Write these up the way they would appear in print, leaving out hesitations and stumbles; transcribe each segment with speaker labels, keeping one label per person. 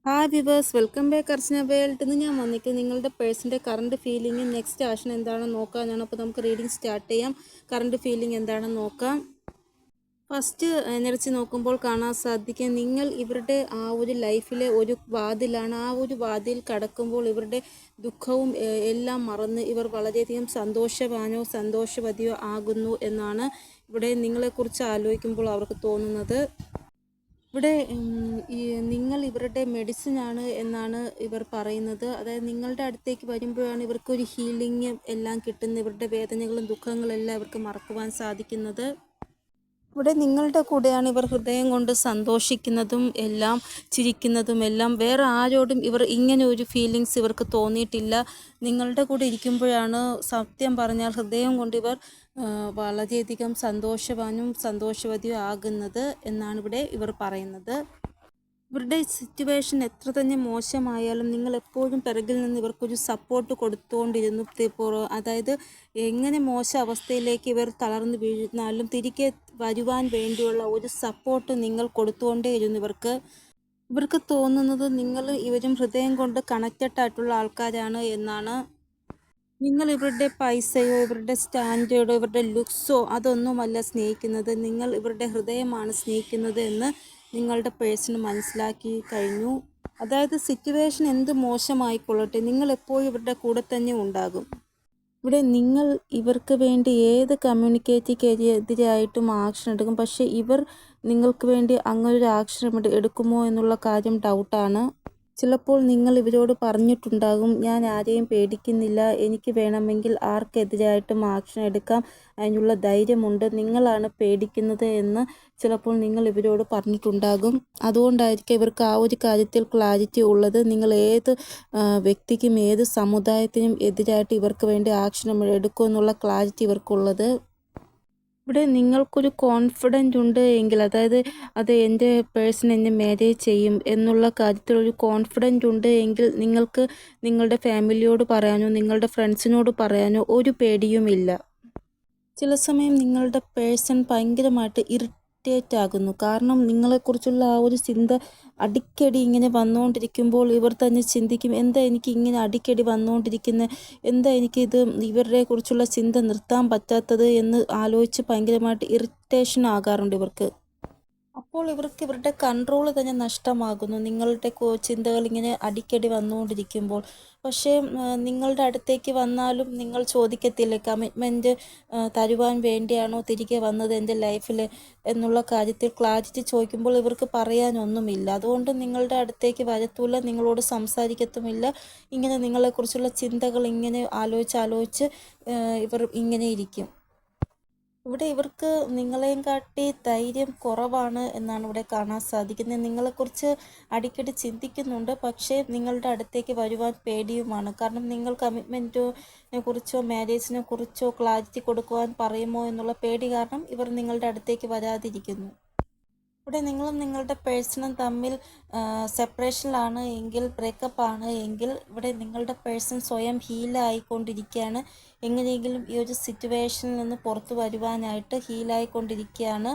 Speaker 1: Hi viewers, welcome back അർച്ചന world. ഇന്ന് ഞാൻ വന്നിട്ട് നിങ്ങളുടെ പേഴ്സൻ്റെ കറണ്ട് ഫീലിംഗും നെക്സ്റ്റ് ആക്ഷൻ എന്താണെന്ന് നോക്കാനാണ്. അപ്പോൾ നമുക്ക് റീഡിംഗ് സ്റ്റാർട്ട് ചെയ്യാം. കറണ്ട് ഫീലിംഗ് എന്താണെന്ന് നോക്കാം. ഫസ്റ്റ് എനർജി നോക്കുമ്പോൾ കാണാൻ സാധിക്കും, നിങ്ങൾ ഇവരുടെ ആ ഒരു ലൈഫിലെ ഒരു വാതിലാണ്. ആ ഒരു വാതിൽ കടക്കുമ്പോൾ ഇവരുടെ ദുഃഖവും എല്ലാം മറന്ന് ഇവർ വളരെയധികം സന്തോഷവാനോ സന്തോഷവതിയോ ആകുന്നു എന്നാണ് ഇവിടെ നിങ്ങളെക്കുറിച്ച് ആലോചിക്കുമ്പോൾ അവർക്ക് തോന്നുന്നത്. ഇവിടെ ഈ നിങ്ങൾ ഇവരുടെ മെഡിസിനാണ് എന്നാണ് ഇവർ പറയുന്നത്. അതായത് നിങ്ങളുടെ അടുത്തേക്ക് വരുമ്പോഴാണ് ഇവർക്കൊരു ഹീലിംഗ് എല്ലാം കിട്ടുന്നത്. ഇവരുടെ വേദനകളും ദുഃഖങ്ങളെല്ലാം ഇവർക്ക് മറക്കുവാൻ സാധിക്കുന്നത്. ഇവിടെ നിങ്ങളുടെ കൂടെയാണ് ഇവർ ഹൃദയം കൊണ്ട് സന്തോഷിക്കുന്നതും എല്ലാം ചിരിക്കുന്നതും എല്ലാം. വേറെ ആരോടും ഇവർ ഇങ്ങനെ ഒരു ഫീലിങ്സ് ഇവർക്ക് തോന്നിയിട്ടില്ല. നിങ്ങളുടെ കൂടെ ഇരിക്കുമ്പോഴാണ് സത്യം പറഞ്ഞാൽ ഹൃദയം കൊണ്ട് ഇവർ വളരെയധികം സന്തോഷവാനും സന്തോഷവതിയും ആകുന്നത് എന്നാണ് ഇവിടെ ഇവർ പറയുന്നത്. ഇവരുടെ സിറ്റുവേഷൻ എത്ര തന്നെ മോശമായാലും നിങ്ങൾ എപ്പോഴും പിറകിൽ നിന്ന് ഇവർക്കൊരു സപ്പോർട്ട് കൊടുത്തുകൊണ്ടിരുന്നു. അതായത് എങ്ങനെ മോശം അവസ്ഥയിലേക്ക് ഇവർ തളർന്നു വീഴുന്നാലും തിരികെ വരുവാൻ വേണ്ടിയുള്ള ഒരു സപ്പോർട്ട് നിങ്ങൾ കൊടുത്തുകൊണ്ടേയിരുന്നു ഇവർക്ക് തോന്നുന്നത് നിങ്ങൾ ഇവരും ഹൃദയം കൊണ്ട് കണക്റ്റഡ് ആയിട്ടുള്ള ആൾക്കാരാണ് എന്നാണ്. നിങ്ങൾ ഇവരുടെ പൈസയോ ഇവരുടെ സ്റ്റാൻഡേർഡോ ഇവരുടെ ലുക്സോ അതൊന്നുമല്ല സ്നേഹിക്കുന്നത്. നിങ്ങൾ ഇവരുടെ ഹൃദയമാണ് സ്നേഹിക്കുന്നത് എന്ന് നിങ്ങളുടെ പേഴ്സൺ മനസ്സിലാക്കി കഴിഞ്ഞു. അതായത് സിറ്റുവേഷൻ എന്ത് മോശമായിക്കൊള്ളട്ടെ, നിങ്ങൾ എപ്പോഴും ഇവരുടെ കൂടെ തന്നെ ഉണ്ടാകും. ഇവിടെ നിങ്ങൾ ഇവർക്ക് വേണ്ടി ഏത് കമ്മ്യൂണിക്കേറ്റീവ് ആക്ഷൻ എടുക്കും. പക്ഷേ ഇവർ നിങ്ങൾക്ക് വേണ്ടി അങ്ങനൊരു ആക്ഷൻ എടുക്കുമോ എന്നുള്ള കാര്യം ഡൗട്ടാണ്. ചിലപ്പോൾ നിങ്ങൾ ഇവരോട് പറഞ്ഞിട്ടുണ്ടാകും, ഞാൻ ആരെയും പേടിക്കുന്നില്ല, എനിക്ക് വേണമെങ്കിൽ ആർക്കെതിരായിട്ടും ആക്ഷൻ എടുക്കാം, അതിനുള്ള ധൈര്യമുണ്ട്, നിങ്ങളാണ് പേടിക്കുന്നത് എന്ന് ചിലപ്പോൾ നിങ്ങൾ ഇവരോട് പറഞ്ഞിട്ടുണ്ടാകും. അതുകൊണ്ടായിരിക്കും ഇവർക്ക് ആ ഒരു കാര്യത്തിൽ ക്ലാരിറ്റി ഉള്ളത്. നിങ്ങൾ ഏത് വ്യക്തിക്കും ഏത് സമുദായത്തിനും എതിരായിട്ട് ഇവർക്ക് വേണ്ടി ആക്ഷൻ എടുക്കുമെന്നുള്ള ക്ലാരിറ്റി ഇവർക്കുള്ളത്. ഇവിടെ നിങ്ങൾക്കൊരു കോൺഫിഡൻ്റ് ഉണ്ട് എങ്കിൽ, അതായത് അത് എൻ്റെ പേഴ്സൺ എന്നെ മാരേജ് ചെയ്യും എന്നുള്ള കാര്യത്തിൽ ഒരു കോൺഫിഡൻ്റ് ഉണ്ട് എങ്കിൽ നിങ്ങൾക്ക് നിങ്ങളുടെ ഫാമിലിയോട് പറയാനോ നിങ്ങളുടെ ഫ്രണ്ട്സിനോട് പറയാനോ ഒരു പേടിയുമില്ല. ചില സമയം നിങ്ങളുടെ പേഴ്സൺ ഭയങ്കരമായിട്ട് ഇറിറ്റേറ്റ് ആകുന്നു. കാരണം നിങ്ങളെക്കുറിച്ചുള്ള ആ ഒരു ചിന്ത അടിക്കടി ഇങ്ങനെ വന്നുകൊണ്ടിരിക്കുമ്പോൾ ഇവർ തന്നെ ചിന്തിക്കും, എന്താ എനിക്ക് ഇങ്ങനെ അടിക്കടി വന്നുകൊണ്ടിരിക്കുന്നത്, എന്താ എനിക്കിത് ഇവരുടെ കുറിച്ചുള്ള ചിന്ത നിർത്താൻ പറ്റാത്തത് എന്ന് ആലോചിച്ച് ഭയങ്കരമായിട്ട് ഇറിറ്റേഷൻ ആകാറുണ്ട് ഇവർക്ക്. അപ്പോൾ ഇവർക്ക് ഇവരുടെ കൺട്രോൾ തന്നെ നഷ്ടമാകുന്നു നിങ്ങളുടെ ചിന്തകൾ ഇങ്ങനെ അടിക്കടി വന്നുകൊണ്ടിരിക്കുമ്പോൾ. പക്ഷേ നിങ്ങളുടെ അടുത്തേക്ക് വന്നാലും നിങ്ങൾ ചോദിക്കത്തില്ലേ, കമ്മിറ്റ്മെൻറ്റ് തരുവാൻ വേണ്ടിയാണോ തിരികെ വന്നത് എൻ്റെ ലൈഫിൽ എന്നുള്ള കാര്യത്തിൽ ക്ലാരിറ്റി ചോദിക്കുമ്പോൾ ഇവർക്ക് പറയാനൊന്നുമില്ല. അതുകൊണ്ട് നിങ്ങളുടെ അടുത്തേക്ക് വരത്തുമില്ല, നിങ്ങളോട് സംസാരിക്കത്തുമില്ല. ഇങ്ങനെ നിങ്ങളെക്കുറിച്ചുള്ള ചിന്തകൾ ഇങ്ങനെ ആലോചിച്ച് ഇവർ ഇങ്ങനെ ഇരിക്കും. ഇവിടെ ഇവർക്ക് നിങ്ങളെയും കാട്ടി ധൈര്യം കുറവാണ് എന്നാണ് ഇവിടെ കാണാൻ സാധിക്കുന്നത്. നിങ്ങളെക്കുറിച്ച് അടിക്കടി ചിന്തിക്കുന്നുണ്ട്, പക്ഷേ നിങ്ങളുടെ അടുത്തേക്ക് വരുവാൻ പേടിയുമാണ്. കാരണം നിങ്ങൾ കമ്മിറ്റ്മെൻറ്റിനെ കുറിച്ചോ മാരേജിനെ കുറിച്ചോ ക്ലാരിറ്റി കൊടുക്കുവാൻ പറയുമോ എന്നുള്ള പേടി കാരണം ഇവർ നിങ്ങളുടെ അടുത്തേക്ക് വരാതിരിക്കുന്നു. ഇവിടെ നിങ്ങളും നിങ്ങളുടെ പേഴ്സണും തമ്മിൽ സെപ്പറേഷനിലാണ് എങ്കിൽ, ബ്രേക്കപ്പ് ആണ് എങ്കിൽ, ഇവിടെ നിങ്ങളുടെ പേഴ്സൺ സ്വയം ഹീലായിക്കൊണ്ടിരിക്കുകയാണ്. എങ്ങനെയെങ്കിലും ഈ ഒരു സിറ്റുവേഷനിൽ നിന്ന് പുറത്തു വരുവാനായിട്ട് ഹീലായിക്കൊണ്ടിരിക്കുകയാണ്.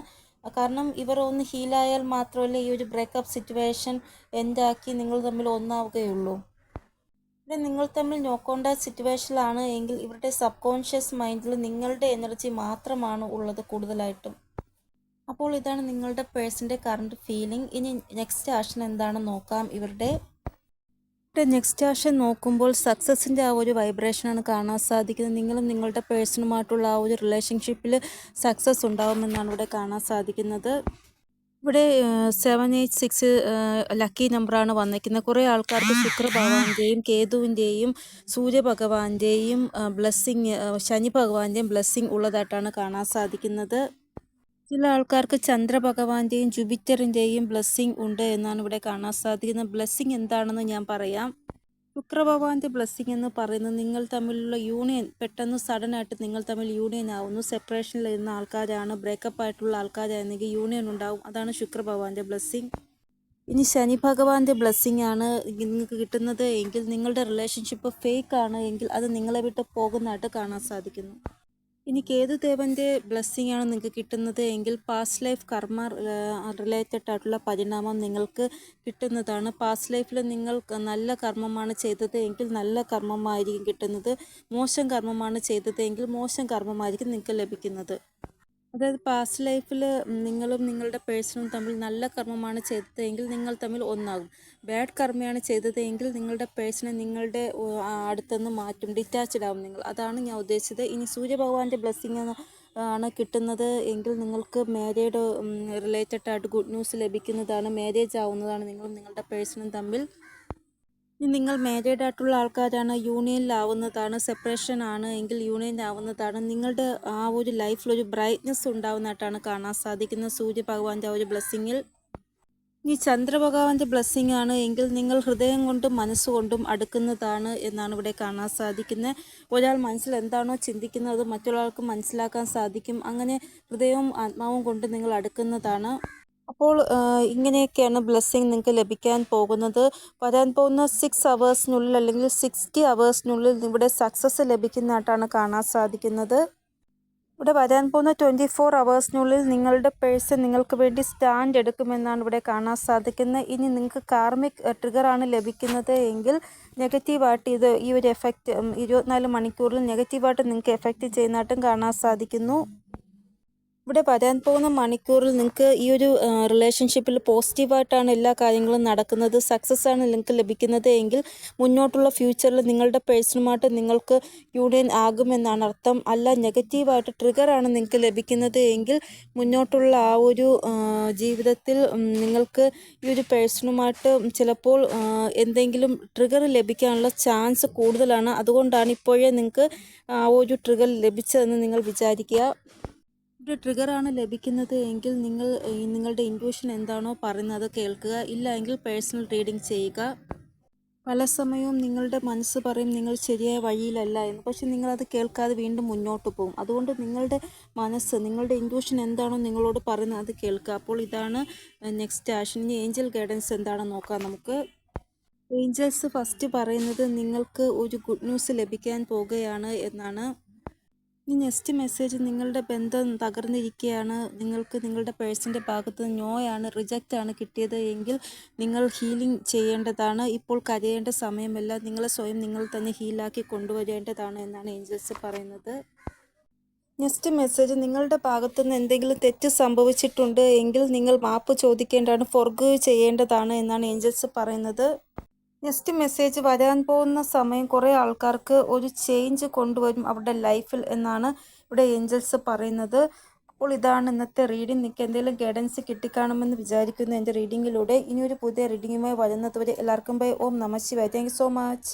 Speaker 1: കാരണം ഇവർ ഒന്ന് ഹീലായാൽ മാത്രമല്ല ഈ ഒരു ബ്രേക്കപ്പ് സിറ്റുവേഷൻ എൻഡാക്കി നിങ്ങൾ തമ്മിൽ ഒന്നാവുകയുള്ളൂ. ഇവിടെ നിങ്ങൾ തമ്മിൽ നോ കോണ്ടാക്ട് സിറ്റുവേഷനിലാണ് എങ്കിൽ ഇവരുടെ സബ് കോൺഷ്യസ് മൈൻഡിൽ നിങ്ങളുടെ എനർജി മാത്രമാണ് ഉള്ളത് കൂടുതലായിട്ടും. അപ്പോൾ ഇതാണ് നിങ്ങളുടെ പേഴ്സൻ്റെ കറണ്ട് ഫീലിംഗ്. ഇനി നെക്സ്റ്റ് ആക്ഷൻ എന്താണെന്ന് നോക്കാം. ഇവരുടെ നെക്സ്റ്റ് ആക്ഷൻ നോക്കുമ്പോൾ സക്സസിൻ്റെ ആ ഒരു വൈബ്രേഷനാണ് കാണാൻ സാധിക്കുന്നത്. നിങ്ങളും നിങ്ങളുടെ പേഴ്സണുമായിട്ടുള്ള ആ ഒരു റിലേഷൻഷിപ്പിൽ സക്സസ് ഉണ്ടാകുമെന്നാണ് ഇവിടെ കാണാൻ സാധിക്കുന്നത്. ഇവിടെ 786 ലക്കി നമ്പറാണ് വന്നിരിക്കുന്നത്. കുറേ ആൾക്കാർക്ക് ശുക്രഭഗവാന്റെയും കേതുവിൻ്റെയും സൂര്യഭഗവാന്റെയും ബ്ലെസ്സിങ്, ശനി ഭഗവാന്റെയും ബ്ലെസ്സിങ് ഉള്ളതായിട്ടാണ് കാണാൻ സാധിക്കുന്നത്. ചില ആൾക്കാർക്ക് ചന്ദ്രഭഗവാന്റെയും ജൂപ്പിറ്ററിൻ്റെയും ബ്ലെസ്സിങ് ഉണ്ട് എന്നാണ് ഇവിടെ കാണാൻ സാധിക്കുന്നത്. ബ്ലെസ്സിങ് എന്താണെന്ന് ഞാൻ പറയാം. ശുക്രഭഗവാന്റെ ബ്ലെസ്സിങ് എന്ന് പറയുന്നത് നിങ്ങൾ തമ്മിലുള്ള യൂണിയൻ, പെട്ടെന്ന് സഡനായിട്ട് നിങ്ങൾ തമ്മിൽ യൂണിയൻ ആവുന്നു. സെപ്പറേഷനിൽ ഇരുന്ന ആൾക്കാരാണ്, ബ്രേക്കപ്പ് ആയിട്ടുള്ള ആൾക്കാരായിരുന്നെങ്കിൽ യൂണിയൻ ഉണ്ടാവും. അതാണ് ശുക്രഭഗവാന്റെ ബ്ലെസ്സിങ്. ഇനി ശനി ഭഗവാന്റെ ബ്ലെസ്സിങ് ആണ് നിങ്ങൾക്ക് കിട്ടുന്നത് എങ്കിൽ, നിങ്ങളുടെ റിലേഷൻഷിപ്പ് ഫേക്ക് ആണ് എങ്കിൽ അത് നിങ്ങളെ വിട്ട് പോകുന്നതായിട്ട് കാണാൻ സാധിക്കുന്നു. ഇനി കേതുദേവൻ്റെ ബ്ലെസ്സിങ് ആണ് നിങ്ങൾക്ക് കിട്ടുന്നത് എങ്കിൽ പാസ്റ്റ് ലൈഫ് കർമ്മ റിലേറ്റഡ് ആയിട്ടുള്ള പരിണാമം നിങ്ങൾക്ക് കിട്ടുന്നതാണ്. പാസ്റ്റ് ലൈഫിൽ നിങ്ങൾ നല്ല കർമ്മമാണ് ചെയ്തത് എങ്കിൽ നല്ല കർമ്മമായിരിക്കും കിട്ടുന്നത്. മോശം കർമ്മമാണ് ചെയ്തത് എങ്കിൽ മോശം കർമ്മമായിരിക്കും നിങ്ങൾക്ക് ലഭിക്കുന്നത്. അതായത് പാസ്റ്റ് ലൈഫിൽ നിങ്ങളും നിങ്ങളുടെ പേഴ്സണും തമ്മിൽ നല്ല കർമ്മമാണ് ചെയ്തതെങ്കിൽ നിങ്ങൾ തമ്മിൽ ഒന്നാകും. ബാഡ് കർമ്മയാണ് ചെയ്തതെങ്കിൽ നിങ്ങളുടെ പേഴ്സണെ നിങ്ങളുടെ അടുത്തുനിന്ന് മാറ്റും, ഡിറ്റാച്ച്ഡ് ആവും നിങ്ങൾ. അതാണ് ഞാൻ ഉദ്ദേശിച്ചത്. ഇനി സൂര്യഭഗവാന്റെ ബ്ലെസ്സിങ് ആണ് കിട്ടുന്നത് എങ്കിൽ നിങ്ങൾക്ക് മാരേജ് റിലേറ്റഡ് ആയിട്ട് ഗുഡ് ന്യൂസ് ലഭിക്കുന്നതാണ്. മാരേജ് ആവുന്നതാണ് നിങ്ങളും നിങ്ങളുടെ പേഴ്സണും തമ്മിൽ. ഇനി നിങ്ങൾ മാരീഡ് ആയിട്ടുള്ള ആൾക്കാരാണ്, യൂണിയനിലാവുന്നതാണ്, സെപ്പറേഷൻ ആണ് എങ്കിൽ യൂണിയനിലാവുന്നതാണ്. നിങ്ങളുടെ ആ ഒരു ലൈഫിലൊരു ബ്രൈറ്റ്നെസ് ഉണ്ടാവുന്നതായിട്ടാണ് കാണാൻ സാധിക്കുന്നത് സൂര്യഭഗവാന്റെ ആ ഒരു ബ്ലെസ്സിങ്ങിൽ. ഇനി ചന്ദ്രഭഗവാന്റെ ബ്ലെസ്സിങ് ആണ് എങ്കിൽ നിങ്ങൾ ഹൃദയം കൊണ്ടും മനസ്സുകൊണ്ടും അടുക്കുന്നതാണ് എന്നാണ് ഇവിടെ കാണാൻ സാധിക്കുന്നത്. ഒരാൾ മനസ്സിൽ എന്താണോ ചിന്തിക്കുന്നത് അത് മറ്റൊരാൾക്ക് മനസ്സിലാക്കാൻ സാധിക്കും. അങ്ങനെ ഹൃദയവും ആത്മാവും കൊണ്ട് നിങ്ങൾ അടുക്കുന്നതാണ്. അപ്പോൾ ഇങ്ങനെയൊക്കെയാണ് ബ്ലെസ്സിങ് നിങ്ങൾക്ക് ലഭിക്കാൻ പോകുന്നത്. വരാൻ പോകുന്ന 6 അവേഴ്സിനുള്ളിൽ അല്ലെങ്കിൽ 60 അവേഴ്സിനുള്ളിൽ ഇവിടെ സക്സസ് ലഭിക്കുന്നതായിട്ടാണ് കാണാൻ സാധിക്കുന്നത്. ഇവിടെ വരാൻ പോകുന്ന 24 അവേഴ്സിനുള്ളിൽ നിങ്ങളുടെ പേഴ്സൺ നിങ്ങൾക്ക് വേണ്ടി സ്റ്റാൻഡ് എടുക്കുമെന്നാണ് ഇവിടെ കാണാൻ സാധിക്കുന്നത്. ഇനി നിങ്ങൾക്ക് കാർമിക് ട്രിഗറാണ് ലഭിക്കുന്നത് എങ്കിൽ നെഗറ്റീവായിട്ട് ഈ ഒരു എഫക്റ്റ് 24 മണിക്കൂറിൽ നെഗറ്റീവായിട്ട് നിങ്ങൾക്ക് എഫക്റ്റ് ചെയ്യുന്നതായിട്ടും കാണാൻ സാധിക്കുന്നു. ഇവിടെ വരാൻ പോകുന്ന മണിക്കൂറിൽ നിങ്ങൾക്ക് ഈ ഒരു റിലേഷൻഷിപ്പിൽ പോസിറ്റീവായിട്ടാണ് എല്ലാ കാര്യങ്ങളും നടക്കുന്നത്. സക്സസ് ആണ് നിങ്ങൾക്ക് ലഭിക്കുന്നത് എങ്കിൽ മുന്നോട്ടുള്ള ഫ്യൂച്ചറിൽ നിങ്ങളുടെ പേഴ്സണുമായിട്ട് നിങ്ങൾക്ക് യൂണിയൻ ആകുമെന്നാണ് അർത്ഥം. അല്ല നെഗറ്റീവായിട്ട് ട്രിഗറാണ് നിങ്ങൾക്ക് ലഭിക്കുന്നത് എങ്കിൽ മുന്നോട്ടുള്ള ആ ഒരു ജീവിതത്തിൽ നിങ്ങൾക്ക് ഈ ഒരു പേഴ്സണുമായിട്ട് ചിലപ്പോൾ എന്തെങ്കിലും ട്രിഗർ ലഭിക്കാനുള്ള ചാൻസ് കൂടുതലാണ്. അതുകൊണ്ടാണ് ഇപ്പോഴേ നിങ്ങൾക്ക് ആ ഒരു ട്രിഗർ ലഭിച്ചതെന്ന് നിങ്ങൾ വിചാരിക്കുക. ഒരു ട്രിഗറാണ് ലഭിക്കുന്നത് എങ്കിൽ നിങ്ങൾ നിങ്ങളുടെ ഇൻറ്റ്യൂഷൻ എന്താണോ പറയുന്നത് കേൾക്കുക. ഇല്ല എങ്കിൽ പേഴ്സണൽ റീഡിംഗ് ചെയ്യുക. പല സമയവും നിങ്ങളുടെ മനസ്സ് പറയും നിങ്ങൾ ശരിയായ വഴിയിലല്ല എന്ന്. പക്ഷെ നിങ്ങളത് കേൾക്കാതെ വീണ്ടും മുന്നോട്ട് പോകും. അതുകൊണ്ട് നിങ്ങളുടെ മനസ്സ്, നിങ്ങളുടെ ഇൻറ്റ്യൂഷൻ എന്താണോ നിങ്ങളോട് പറയുന്നത് അത് കേൾക്കുക. അപ്പോൾ ഇതാണ് നെക്സ്റ്റ് ആക്ഷൻ. ഇനി ഏഞ്ചൽ ഗൈഡൻസ് എന്താണെന്ന് നോക്കാം നമുക്ക്. ഏഞ്ചൽസ് ഫസ്റ്റ് പറയുന്നത് നിങ്ങൾക്ക് ഒരു ഗുഡ് ന്യൂസ് ലഭിക്കാൻ പോകുകയാണ് എന്നാണ്. ഈ നെക്സ്റ്റ് മെസ്സേജ് നിങ്ങളുടെ ബന്ധം തകർന്നിരിക്കുകയാണ്, നിങ്ങൾക്ക് നിങ്ങളുടെ പേഴ്സൻ്റെ ഭാഗത്ത് നോയാണ്, റിജക്റ്റാണ് കിട്ടിയത് എങ്കിൽ നിങ്ങൾ ഹീലിംഗ് ചെയ്യേണ്ടതാണ്. ഇപ്പോൾ കരയേണ്ട സമയമല്ല, നിങ്ങളെ സ്വയം നിങ്ങൾ തന്നെ ഹീലാക്കി കൊണ്ടുവരേണ്ടതാണ് എന്നാണ് ഏഞ്ചൽസ് പറയുന്നത്. നെക്സ്റ്റ് മെസ്സേജ് നിങ്ങളുടെ ഭാഗത്തുനിന്ന് എന്തെങ്കിലും തെറ്റ് സംഭവിച്ചിട്ടുണ്ട് എങ്കിൽ നിങ്ങൾ മാപ്പ് ചോദിക്കേണ്ടതാണ്, ഫോർഗീവ് ചെയ്യേണ്ടതാണ് എന്നാണ് ഏഞ്ചൽസ് പറയുന്നത്. നെക്സ്റ്റ് മെസ്സേജ് വരാൻ പോകുന്ന സമയം കുറേ ആൾക്കാർക്ക് ഒരു ചേഞ്ച് കൊണ്ടുവരും അവരുടെ ലൈഫിൽ എന്നാണ് ഇവിടെ ഏഞ്ചൽസ് പറയുന്നത്. അപ്പോൾ ഇതാണ് ഇന്നത്തെ റീഡിംഗ്. നിങ്ങൾക്ക് എന്തെങ്കിലും ഗൈഡൻസ് കിട്ടിക്കാണുമെന്ന് വിചാരിക്കുന്നു എൻ്റെ റീഡിങ്ങിലൂടെ. ഇനിയൊരു പുതിയ റീഡിങ്ങുമായി വരുന്നതുവരെ എല്ലാവർക്കും ബൈ. ഓം നമഃ ശിവായ. Thank you so much.